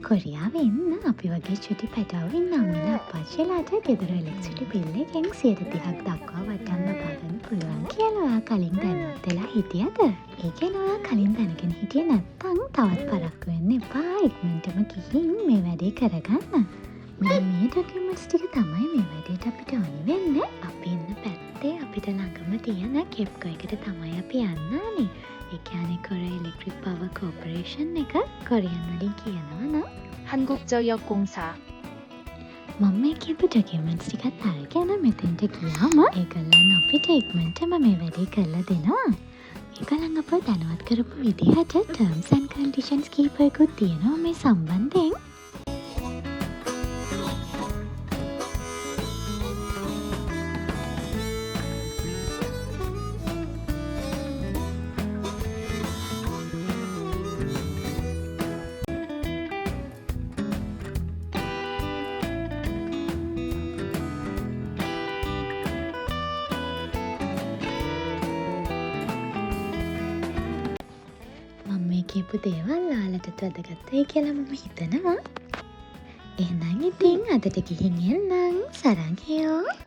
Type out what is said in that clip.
කොරියාවේ ඉන්න අපි වගේ චුටි පැටවුන් නම්මිලා අපච්චිලාට ගෙදර ඉලෙක්ට්‍රිසිටි බිල් එකෙන් 30% දක්වා වටම් ලබා ගන්න පුළුවන් කියලා ඔයා කලින් දැනුවත් වෙලා හිටියද? ඒ ගැන ඔයා කලින් දැනගෙන හිටියේ නැත්නම් තවත් පරක්කු වෙන්න එපා. ඉක්මනටම ගිහින් මේ වැඩේ කරගන්න. මේ ඩොකියුමන්ට්ස් ටික තමයි මේ වැඩේට අපිට ඕනි වෙන්නේ. අපි ඉන්න පැත්තේ අපිට ළඟම තියෙන කෙප්කෝ එකට තමයි අපි යන්න ඕනේ. ඒ කියන්නේ කොරියා ඉලෙක්ට්‍රික් පවර් කෝපරේෂන් එක කොරියන් වලින් කියනවා නම් 한국전력공사. මම මේ කියපු ඩොකියුමන්ට්ස් ටිකත් අරගෙන මෙතෙන්ට ගියාම ඒගොල්ලන් අපිට ඉක්මනටම මේ වැඩේ කරලා දෙනවා. ඒගොල්ලන් අපව දැනුවත් කරපු විදිහට ටර්ම්ස් ඇන්ඩ් කන්ඩිෂන්ස් කීපයකුත් තියෙනවා මේ සම්බන්ධයෙන්. කියපු දේවල් ඔයාලටත් වැදගත් වෙයි කියලා මම හිතනවා. එහෙනම් ඉතින් අදට ගිහින් එන්නම්. සරංගයෝ.